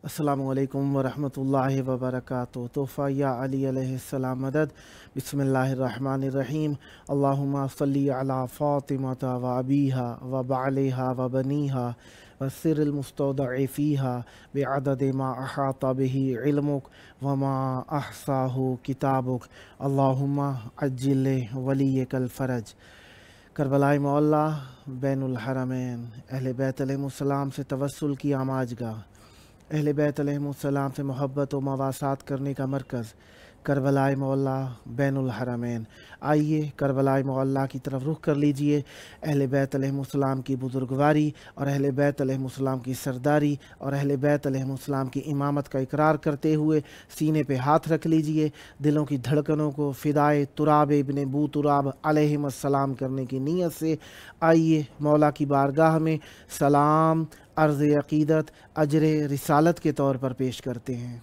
السلام علیکم ورحمۃ اللہ وبرکاتہ۔ تحفہ یا علی علیہ السلام مدد۔ بسم اللہ الرحمن الرحیم۔ اللہم صلی علی فاطمۃ و ابیہا و بعلہا و بنیہا والسر المستودع فیہا بعدد ما احاط بہ علمک وما احصاہ کتابک اللہم عجل ولیک الفرج۔ کربلائے معلیٰ بین الحرمین، اہل بیت علیہ السلام سے توسل کی آماج گاہ، اہل بیت علیہ السلام سے محبت و مواسات کرنے کا مرکز کربلائے معلیٰ بین الحرمین۔ آئیے کربلائے معلیٰ کی طرف رخ کر لیجئے۔ اہل بیت علیہ السلام کی بزرگواری اور اہل بیت علیہ السلام کی سرداری اور اہل بیت علیہ السلام کی امامت کا اقرار کرتے ہوئے سینے پہ ہاتھ رکھ لیجئے۔ دلوں کی دھڑکنوں کو فدائے تراب ابن بو تراب علیہ السلام کرنے کی نیت سے آئیے مولا کی بارگاہ میں سلام عرض عقیدت اجر رسالت کے طور پر پیش کرتے ہیں۔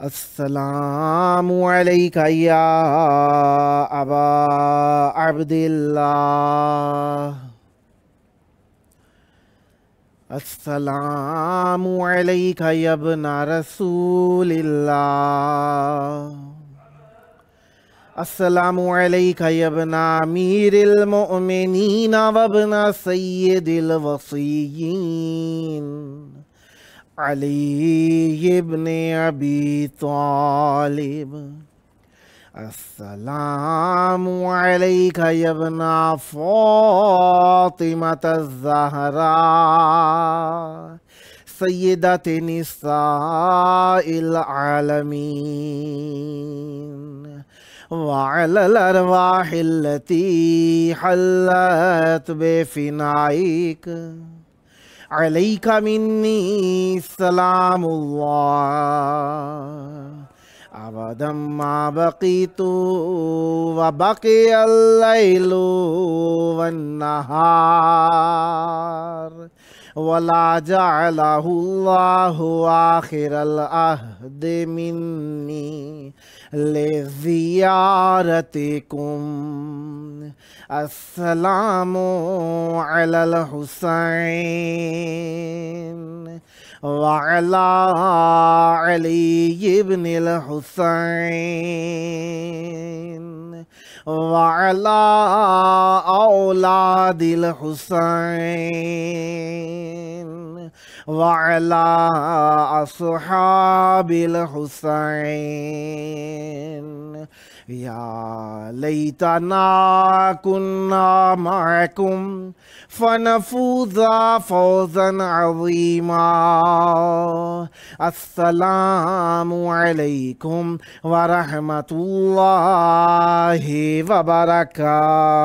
السلام علیکہ یا ابا عبداللہ، السلام علیکہ یا ابن رسول اللہ، السلام علیکہ یا ابن امیر المؤمنین و ابن سید الوصیین علی ابن ابی طالب، السلام علیکہ یا ابن فاطمۃ الزہراء سیدۃ نساء العالمین، وعلی الارواح التي حلت بفنائک علیک منی سلام اللہ ابدا ما بقیت وبقی اللیل والنہار ولا جعلہ اللہ آخر العہد منی لزیارتکم۔ السلام علی الحسین وعلی علی ابن الحسین وعلی اولاد الحسین وعلی اصحاب الحسین۔ یا لیتنا کننا معکم فنفوز فوزا عظیما۔ السلام علیکم ورحمۃ اللہ وبرکاتہ۔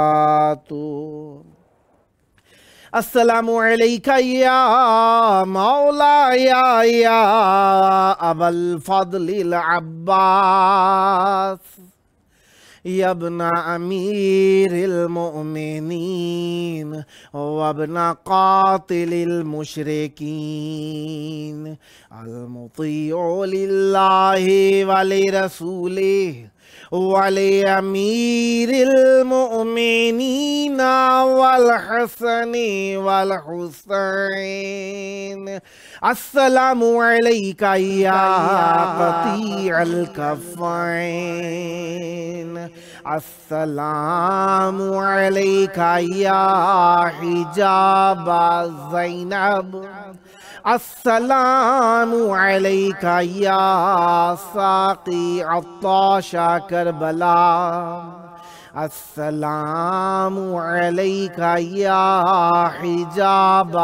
السلام علیکہ یا مولایا یا ابا الفضل العباس یا ابن امیر المؤمنین وابن قاتل المشرکین المطیع للہ ولرسولہ ولامیر المؤمنین والحسن والحسین۔ السلام علیکہ یا قطیع الکفین، السلام علیکہ یا حجاب زینب، السلام علیکہ یا ساقی عطاش کربلا، السلام علیکہ یا حجاب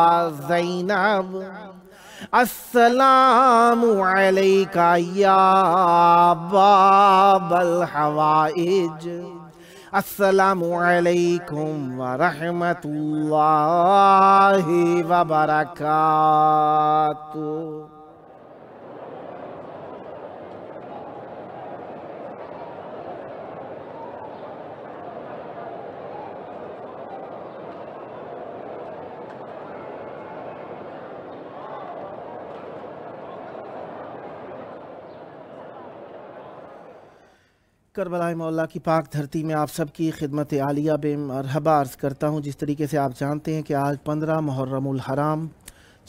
زینب، السلام علیکہ یا باب الحوائج۔ السلام علیکم ورحمۃ اللہ وبرکاتہ۔ کربلائے مولا کی پاک دھرتی میں آپ سب کی خدمت عالیہ بے مرحبا عرض کرتا ہوں۔ جس طریقے سے آپ جانتے ہیں کہ آج 15 محرم الحرام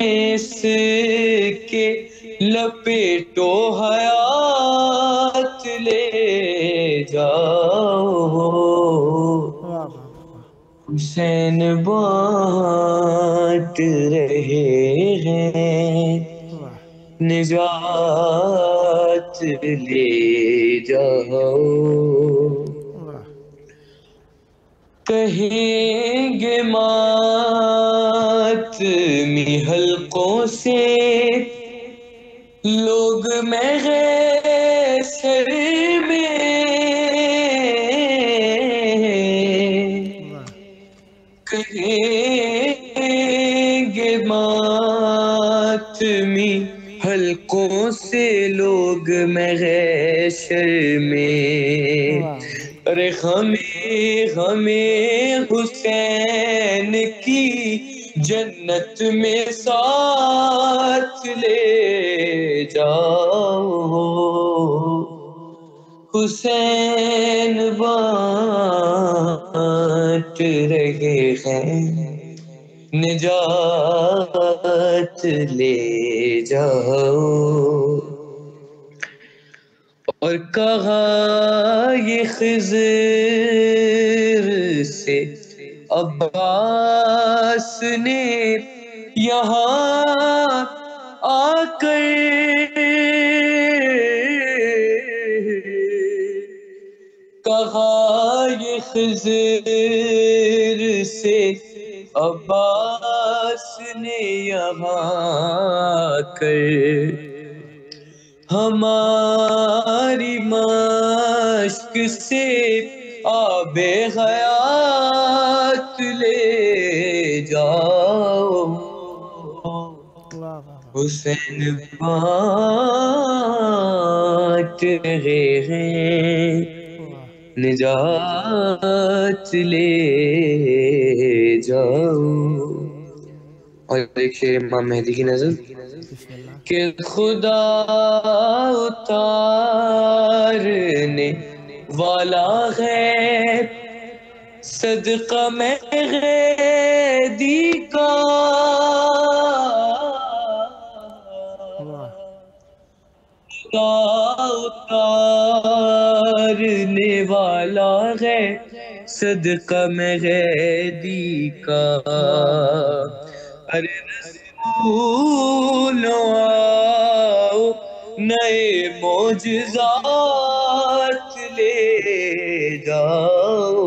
اس کے لپیٹو حیات لے جاؤ، حسین بانٹ رہے ہیں نجات لے جاؤ، کہیں گے ماتمی حلقوں سے لوگ محشر میں، کہیں گے ماتمی حلقوں سے لوگ محشر میں، ارے ہمیں حسین کی جنت میں ساتھ لے جاؤ، حسین بانٹ رہے ہیں نجات لے جاؤ، اور کہا یہ خضر سے عباس نے یہاں آ کر، کہا یہ خضر سے عباس نے یہاں آ کر ہماری مشق سے آب حیات لے جاؤ، حسین بانٹ رہے ہیں نجات لے جاؤ، اور ایک شعر امام مہدی کی نظر کہ خدا اتارنے والا ہے صدقہ مہدی کا، خدا اتارنے والا ہے صدقہ مہدی کا، ارے رسولو آؤ نئے معجزات لے جاؤ،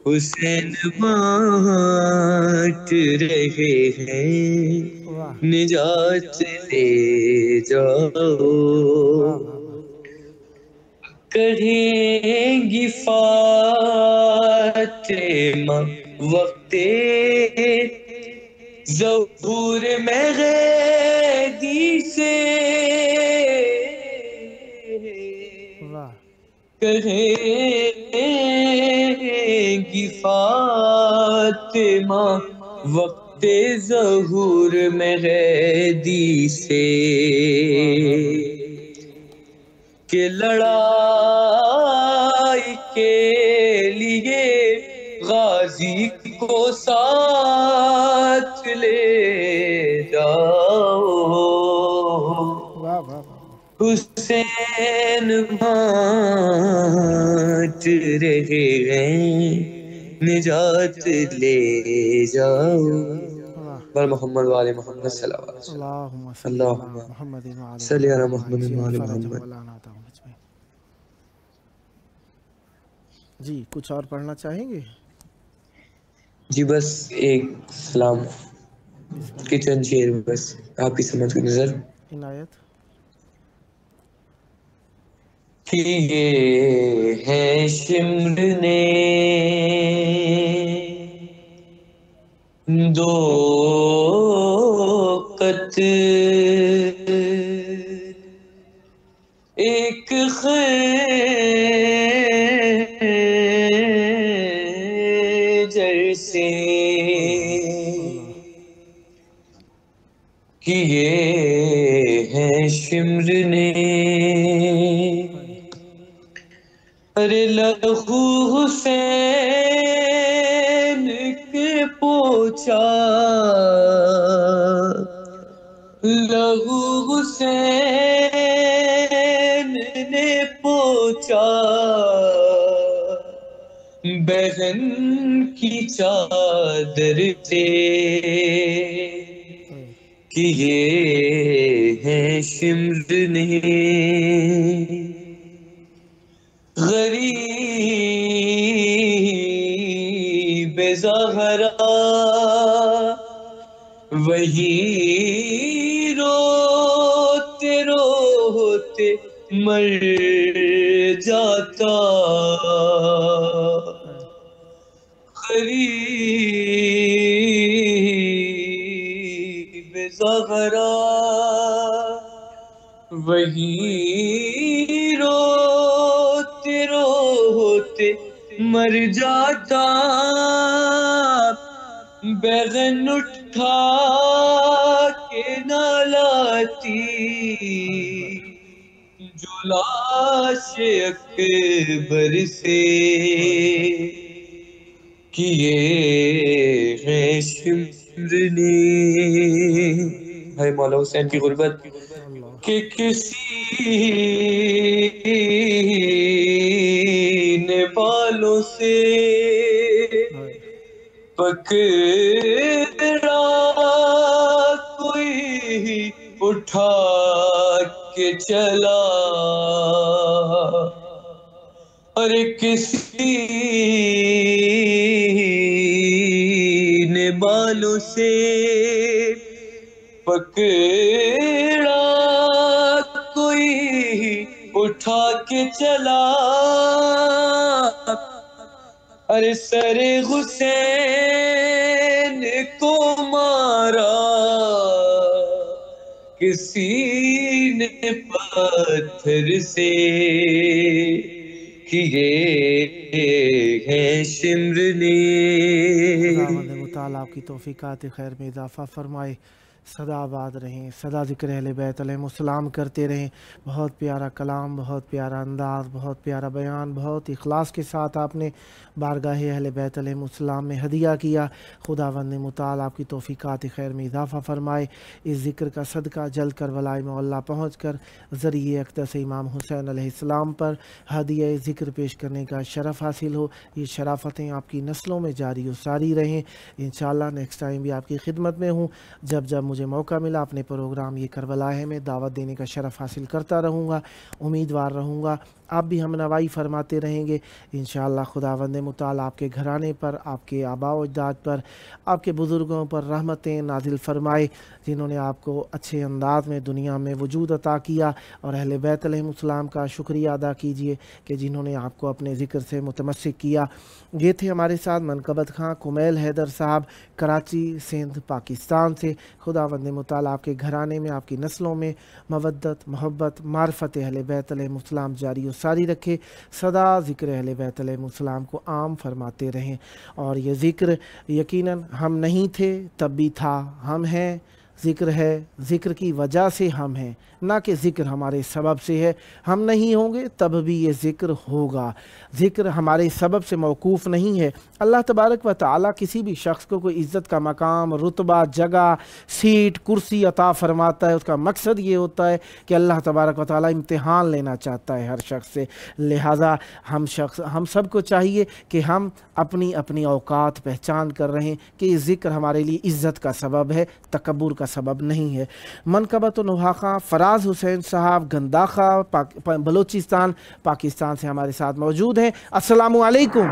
حسین بانٹ رہے ہیں نجات لے جاؤ، کہیں گی فاطمہ وقت ظہور مہدی سے، کہیں گی فاطمہ وقت ظہور مہدی سے کہ لڑائی کے لیے غازی کو ساتھ لے جاؤ، حسین بانٹ رہے ہیں نجات لے جاؤ، بر محمد وآل محمد صلی اللہ علیہ وسلم، اللہم صلی علی محمد وآل محمد۔ جی کچھ اور پڑھنا چاہیں گے؟ جی بس ایک سلام کی چند شعر بس آپ کی سمجھ کی نظر عنایت کہ یہ ہے شمر نے دو قطر ایک خنجر سے کہ یہ ہے شمر نے ارے لہو حسین کے پوش پوچھا لہو حسین نے پوچھا بہن کی چادر سے کہ یہ ہے شمر نہیں غریب زہرا وہی روتے روتے مر جاتا غریب زہرا وہی روتے روتے مر جاتا بیغن اٹھا کے نہ لاتی جو لاش اکبر سے کہ یہ ہے شمرنی ہے مولا حسین کی غربت کہ کسی نے بالوں سے پکڑا کوئی اٹھا کے چلا اور کسی نے بالوں سے پکڑا کوئی اٹھا کے چلا ارے سر حسین کو مارا کسی نے پتھر سے کہ یہ ہے شمرنی خداوند متعال آپ کی توفیقات خیر میں اضافہ فرمائے سدا آباد رہیں سدا ذکر اہل بیت علیہ السلام کرتے رہیں بہت پیارا کلام بہت پیارا انداز بہت پیارا بیان بہت اخلاص کے ساتھ آپ نے بارگاہ اہل بیت علیہ السلام میں ہدیہ کیا خداوند متعال آپ کی توفیقات خیر میں اضافہ فرمائے اس ذکر کا صدقہ جلد کربلائے معلیٰ پہنچ کر ذریعہ اقدس امام حسین علیہ السلام پر ہدیہ ذکر پیش کرنے کا شرف حاصل ہو یہ شرافتیں آپ کی نسلوں میں جاری و ساری رہیں انشاءاللہ نیکسٹ ٹائم بھی آپ کی خدمت میں ہوں جب مجھے موقع ملا اپنے پروگرام یہ کربلا ہے میں دعوت دینے کا شرف حاصل کرتا رہوں گا امیدوار رہوں گا آپ بھی ہم نوائی فرماتے رہیں گے انشاءاللہ خداوند متعال آپ کے گھرانے پر آپ کے آباء و اجداد پر آپ کے بزرگوں پر رحمتیں نازل فرمائے جنہوں نے آپ کو اچھے انداز میں دنیا میں وجود عطا کیا اور اہل بیت علیہ السلام کا شکریہ ادا کیجئے کہ جنہوں نے آپ کو اپنے ذکر سے متمسک کیا یہ تھے ہمارے ساتھ منقبت خان کمیل حیدر صاحب کراچی سندھ پاکستان سے خداوند متعال آپ کے گھرانے میں آپ کی نسلوں میں مودت محبت معرفت اہل بیت علیہ السلام جاری و ساری رکھے سدا ذکر اہل بیت علیہ السلام کو عام فرماتے رہیں اور یہ ذکر یقیناً ہم نہیں تھے تب بھی تھا ہم ہیں ذکر ہے ذکر کی وجہ سے ہم ہیں نہ کہ ذکر ہمارے سبب سے ہے ہم نہیں ہوں گے تب بھی یہ ذکر ہوگا ذکر ہمارے سبب سے موقوف نہیں ہے اللہ تبارک و تعالیٰ کسی بھی شخص کو کوئی عزت کا مقام رتبہ جگہ سیٹ کرسی عطا فرماتا ہے اس کا مقصد یہ ہوتا ہے کہ اللہ تبارک و تعالیٰ امتحان لینا چاہتا ہے ہر شخص سے لہٰذا ہم سب کو چاہیے کہ ہم اپنی اپنی اوقات پہچان کر رہیں کہ یہ ذکر ہمارے لیے عزت کا سبب ہے تکبر کا سبب نہیں ہے منقبت و نواخہ فراز حسین صاحب گنداخہ بلوچستان پاکستان سے ہمارے ساتھ موجود ہیں السلام علیکم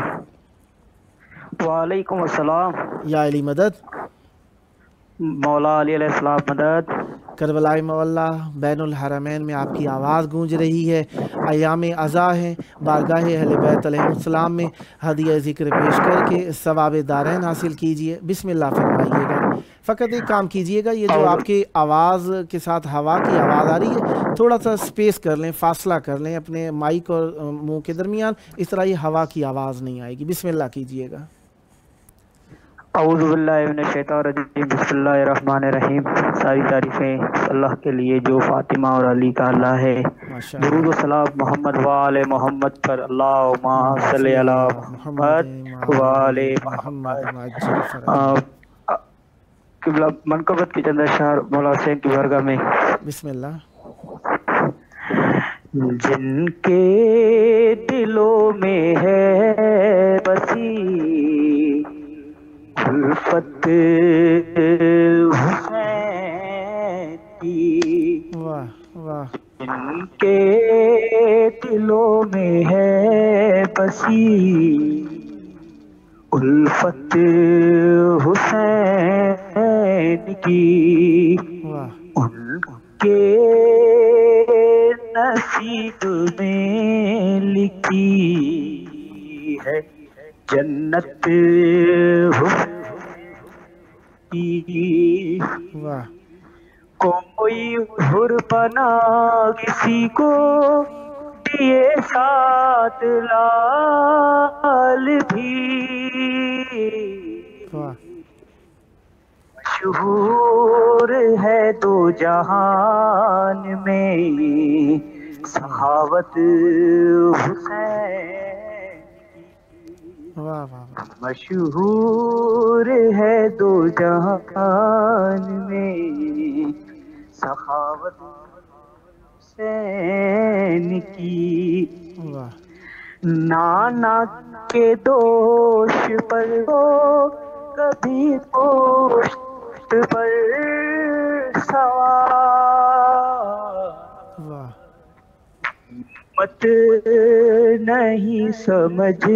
وعلیکم السلام یا علی مدد مولا علی علیہ السلام مدد کربلائے مولا بین الحرمین میں آپ کی آواز گونج رہی ہے ایام عزا ہیں بارگاہ اہل بیت علیہ السلام میں ہدیہ ذکر پیش کر کے ثواب دارین حاصل کیجئے بسم اللہ فرمائیے گا فقط ایک کام کیجئے گا یہ جو آپ کی آواز کے ساتھ ہوا کی آواز آ رہی ہے تھوڑا سا سپیس کر لیں فاصلہ کر لیں اپنے مائک اور منہ کے درمیان اس طرح یہ ہوا کی آواز نہیں آئے گی بسم اللہ کیجئے گا اعوذ باللہ من الشیطان الرجیم بسم اللہ الرحمن الرحیم ساری تعریفیں اللہ کے لیے جو فاطمہ اور علی کا اللہ ہے درود و سلام محمد وآل محمد پر اللہم صلی علی محمد وآل محمد قبلہ منقبت کے چند اشعار مولا حسین کی بارگاہ میں. بسم اللہ. جن کے دلوں میں ہے بسی الفت حسین کی، جن کے دلوں میں ہے بسی الفت حسین کی، ان کے نصیب میں لکھی ہے جنت کی. کوئی حر بنا کسی کو دیے 7 لال بھی، مشہور ہے 2 جہان میں سخاوت حسین کی، مشہور ہے 2 جہان میں سخاوت حسین کی. نانا کے دوش پر ہو کبھی گوشت پر سوار، مت نہیں سمجھ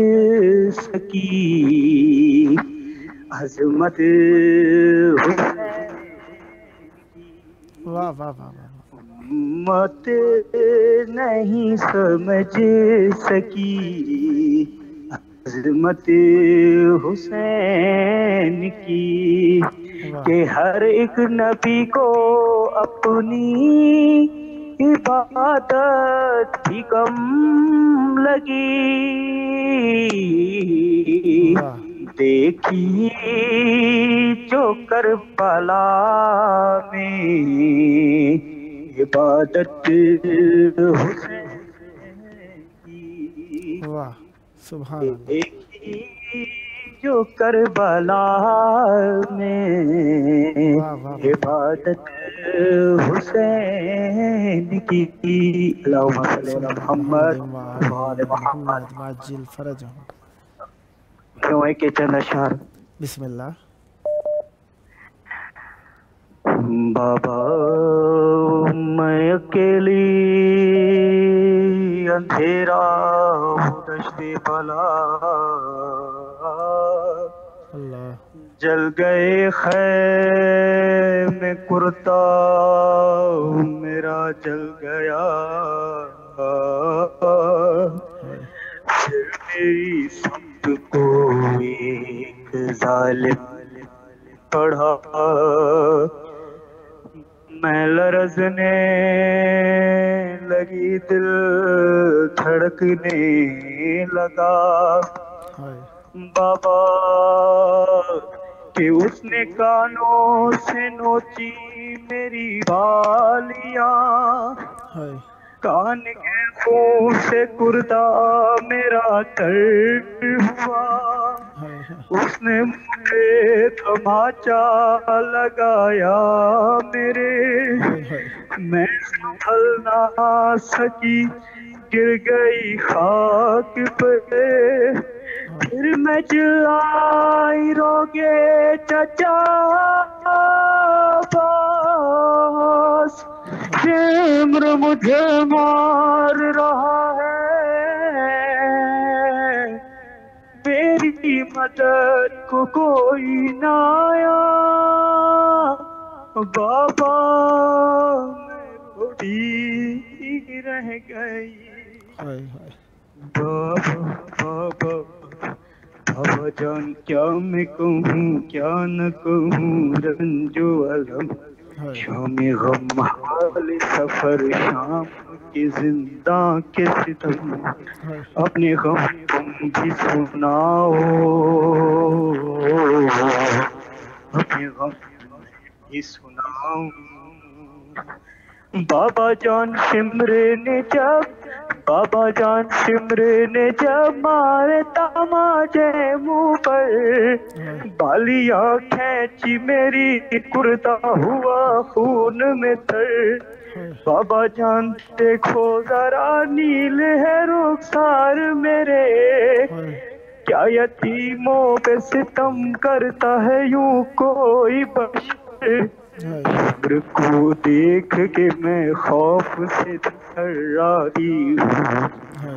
سکی عظمت حسین کی، مت نہیں سمجھ سکی عظمت حسین کی، کہ ہر ایک نبی کو اپنی عبادت بھی کم لگی، دیکھی جو کربلا میں عبادت حسین کی، سبحان اللہ. دیکھی جو کربلا میں عبادت حسین کی. اللہم صلی علی محمد وآل محمد عاجل فرجہ. شوئے کے چند اشعار. بسم اللہ. بابا میں اکیلی اندھیرا ہوں دشت بلا، جل گئے خیم کرتا میرا جل گیا، پھر میری سمت کو ایک ظالم پڑھا، میں لرزنے لگی دل دھڑکنے لگا. بابا کہ اس نے کانوں سے نوچی میری بالیاں، کان کے خون سے کردہ میرا تر ہوا، اس نے مجھے تماچا لگایا میرے، میں سنبھل نہ سکی گر گئی خاک پہ، پھر میں چلائی روگے چچا باس، شمر مجھے مار رہا ہے، میری مدد کو کوئی نہ آیا، بابا میں روتی رہ گئی. بابا بابا جان کیا میں کہوں کیا نہ کہوں، رنج و الم شام غم حال سفر شام کے زنداں کے ستم، اپنے غم تم بھی سناؤ، اپنے غم بھی سناؤ. بابا جان شمر نے جب بابا جان سمرے نے جب مارے تماچے منہ پر، بالیاں کھینچی میری کرتا ہوا خون میں تر۔ بابا جان دیکھو ذرا نیل ہے رخسار میرے، کیا یتیموں پہ ستم کرتا ہے یوں کوئی بشر؟ قبر کو دیکھ کے میں خوف سے تھراتی ہوں،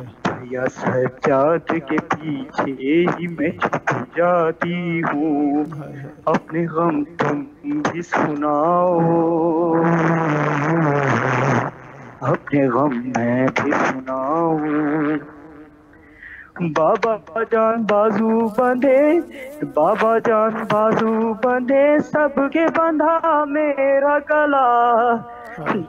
یا سجاد کے پیچھے ہی میں چھپ جاتی ہوں۔ اپنے غم تم بھی سناؤ، اپنے غم میں بھی سناؤں۔ بابا جان بازو بندھے، بابا جان بازو بندھے، سب کے بندھا میرا گلا،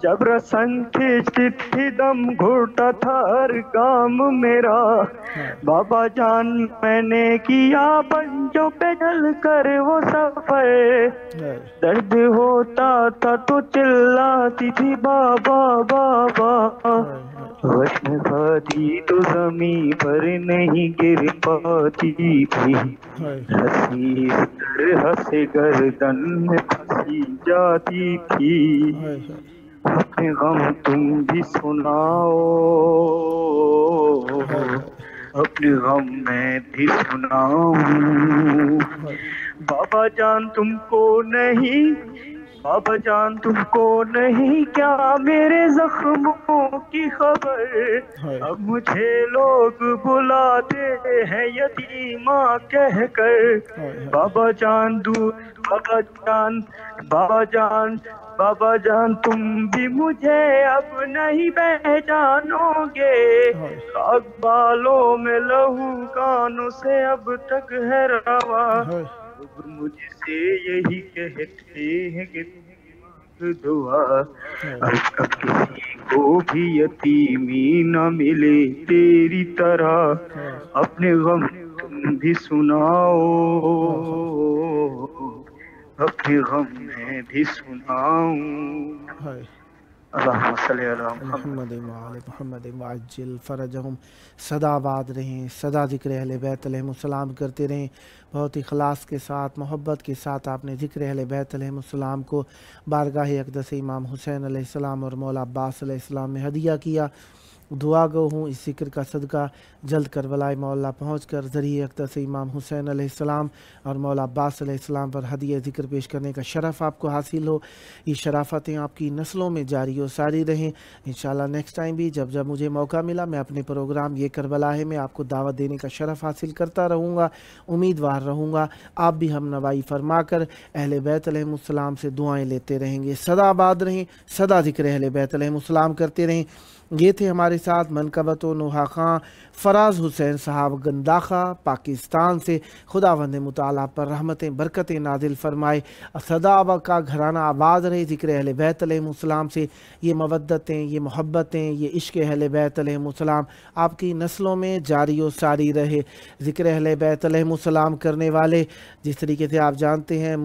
جب رسن کھینچتی تھی دم گھٹتا تھا ہر کام میرا۔ بابا جان میں نے کیا پنجوں پہ ڈل کر وہ سفر، درد ہوتا تھا تو چلاتی تھی بابا بابا، وشم کھاتی تو زمین پر نہیں گر پاتی تھی، رسی طرح سے گردن میں پھنسی جاتی تھی۔ اپنے غم تم بھی سناؤ، اپنے غم میں بھی سناؤں۔ بابا جان تم کو نہیں، بابا جان تم کو نہیں کیا میرے زخموں کی خبر؟ اب مجھے لوگ بلاتے ہیں یتیمہ کہہ کر۔ بابا جان بابا جان، بابا جان، بابا جان تم بھی مجھے اب نہیں پہچانو گے، خاک بالوں میں لہو کانوں سے اب تک ہے رواں، مجھ سے یہی کہتے ہیں کہ دعا، اب کسی کو بھی یتیمی نہ ملے تیری طرح، اپنے غم تم بھی سناؤ، اپنے غم میں بھی سناؤں۔ اللہم صلی علی محمد وعلی محمد وعجل فرجہم۔ سدا آباد رہیں، سدا ذکر اہل بیت علیہم السلام کرتے رہیں۔ بہت اخلاص کے ساتھ، محبت کے ساتھ آپ نے ذکر اہل بیت علیہم السلام کو بارگاہ اقدس امام حسین علیہ السلام اور مولا عباس علیہ السلام میں ہدیہ کیا۔ دعا گو ہوں اس ذکر کا صدقہ جلد کربلائے مولا پہنچ کر ذریعہ اقدس امام حسین علیہ السلام اور مولا عباس علیہ السلام پر ہدیہ ذکر پیش کرنے کا شرف آپ کو حاصل ہو۔ یہ شرافتیں آپ کی نسلوں میں جاری و ساری رہیں۔ انشاءاللہ نیکسٹ ٹائم بھی جب مجھے موقع ملا میں اپنے پروگرام یہ کربلا ہے میں آپ کو دعوت دینے کا شرف حاصل کرتا رہوں گا، امیدوار رہوں گا۔ آپ بھی ہم نوائی فرما کر اہل بیت علیہ السلام سے دعائیں لیتے رہیں گے۔ سدا آباد رہیں، سدا ذکر اہل بیت علیہ السلام کرتے رہیں۔ یہ تھے ہمارے ساتھ منقبت و نوحہ خان فراز حسین صاحب گنداخہ پاکستان سے۔ خداوند متعالی پر رحمتیں برکتیں نازل فرمائے، سدا کا گھرانہ آباد رہے ذکر اہل بیت علیہ السلام سے۔ یہ مودتیں، یہ محبتیں، یہ عشق اہل بیت علیہ السلام آپ کی نسلوں میں جاری و ساری رہے۔ ذکر اہل بیت علیہ السلام کرنے والے جس طریقے سے آپ جانتے ہیں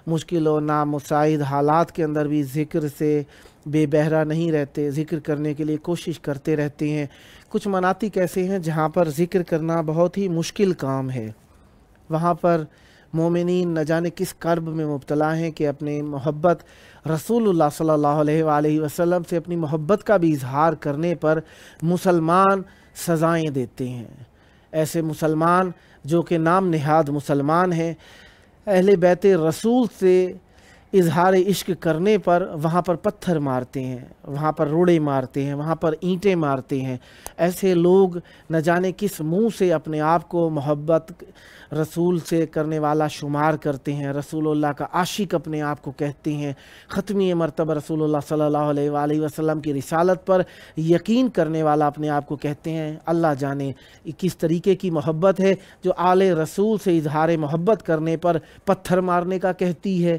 مشکل و نامساعد حالات کے اندر بھی ذکر سے بے بہرا نہیں رہتے، ذکر کرنے کے لیے کوشش کرتے رہتے ہیں۔ کچھ مناطق ایسے ہیں جہاں پر ذکر کرنا بہت ہی مشکل کام ہے، وہاں پر مومنین نہ جانے کس کرب میں مبتلا ہیں کہ اپنے محبت رسول اللہ صلی اللہ علیہ وآلہ وسلم سے اپنی محبت کا بھی اظہار کرنے پر مسلمان سزائیں دیتے ہیں۔ ایسے مسلمان جو کہ نام نہاد مسلمان ہیں، اہل بیت رسول سے اظہار عشق کرنے پر وہاں پر پتھر مارتے ہیں، وہاں پر روڑے مارتے ہیں، وہاں پر اینٹیں مارتے ہیں۔ ایسے لوگ نہ جانے کس منہ سے اپنے آپ کو محبت رسول سے کرنے والا شمار کرتے ہیں، رسول اللہ کا عاشق اپنے آپ کو کہتے ہیں۔ ختمی مرتبہ رسول اللہ صلی اللہ علیہ وآلہ وسلم کی رسالت پر یقین کرنے والا اپنے آپ کو کہتے ہیں۔ اللہ جانے کس طریقے کی محبت ہے جو آل رسول سے اظہار محبت کرنے پر پتھر مارنے کا کہتی ہے۔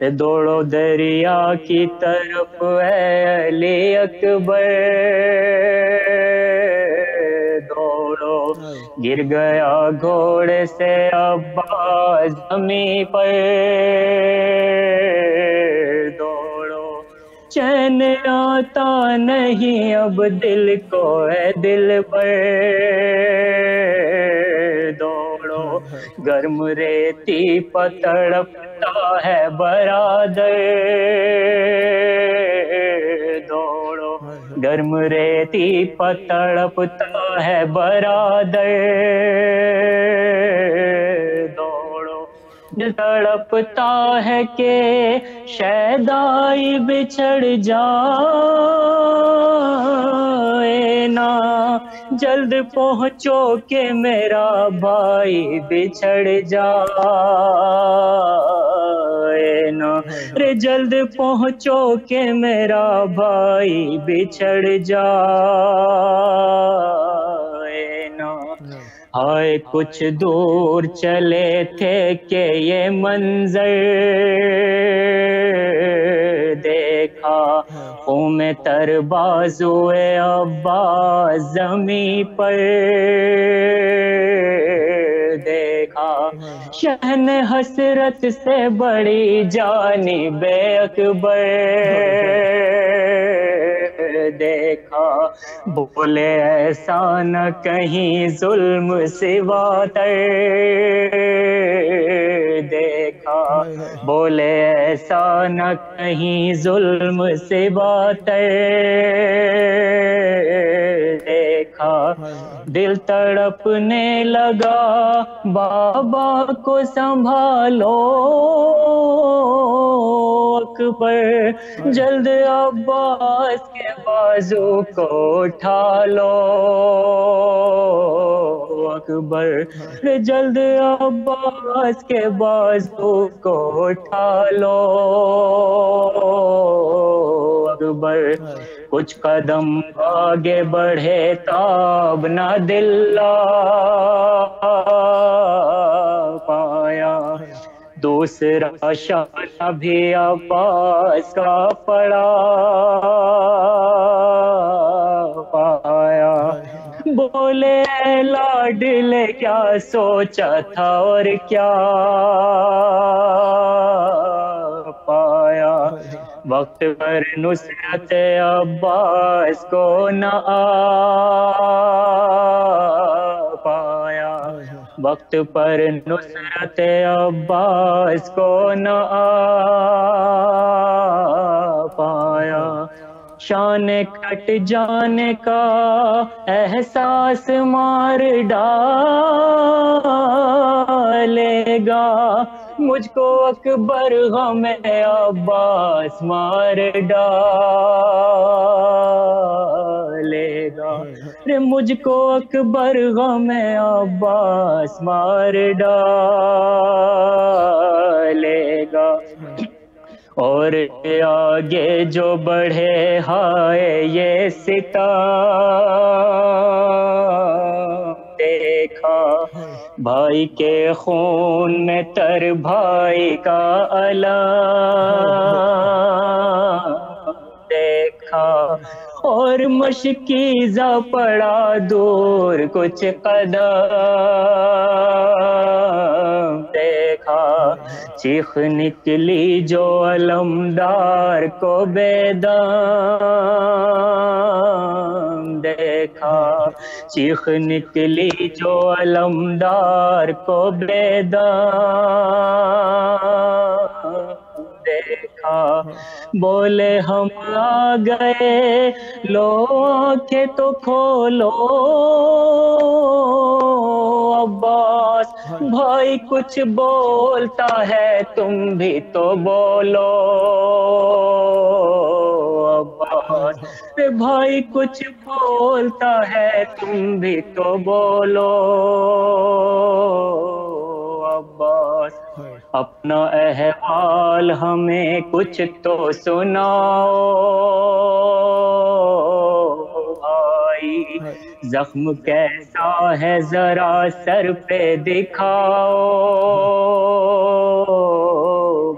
دوڑو دریا کی طرف اے علی اکبر، دوڑو گر گیا گھوڑے سے عباس زمین پر، دوڑو چین آتا نہیں اب دل کو اے دل پر، دوڑو گرم ریتی پر تڑپتا ہے برادر، دوڑو گرم ریتی پر تڑپتا ہے برادر، دوڑو دل تڑپتا ہے کہ شیدائی بچھڑ جائے نا، جلد پہنچو کہ میرا بھائی بچھڑ جائے نا، رے جلد پہنچو کہ میرا بھائی بچھڑ جائے نا۔ ہائے کچھ دور چلے تھے کہ یہ منظر دیکھا، خون میں تر بازوئے عباس زمین پر دیکھا، شہن حسرت سے بڑی جانب اکبر دیکھا، بولے ایسا نہ کہیں ظلم سوا تر دیکھا، بولے ایسا نہ کہیں ظلم سوا تر دیکھا، دل تڑپنے لگا بابا کو سنبھالو اکبر، جلد عباس کے بازو کو اٹھا لو اکبر، جلد عباس کے بازو کو اٹھا لو اکبر، کچھ قدم آگے بڑھے تاب نہ دل پایا، دوسرا شانہ بھی عباس کا پڑا پایا، بولے اے لاڈلے کیا سوچا تھا اور کیا پایا، وقت پر نصرت عباس کو نہ پایا، وقت پر نصرت عباس کو نہ پایا، شان کٹ جانے کا احساس مار ڈالے گا، مجھ کو اکبر غم عباس مار ڈالے گا، مجھ کو اکبر غم عباس مار ڈالے گا، اور آگے جو بڑھے ہائے یہ ستم دیکھا، بھائی کے خون میں تر بھائی کا علم دیکھا، اور مشکیزہ پڑا دور کچھ قدم دیکھا، چیخ نکلی جو علمدار کو بیدم دیکھا، چیخ نکلی جو علمدار کو بیدم دیکھا، بولے ہم آ گئے لو آنکھیں تو کھولو عباس، بھائی کچھ بولتا ہے تم بھی تو بولو عباس، بھائی کچھ بولتا ہے تم بھی تو بولو عباس، اپنا احوال ہمیں کچھ تو سناؤ بھائی، زخم کیسا ہے ذرا سر پہ دکھاؤ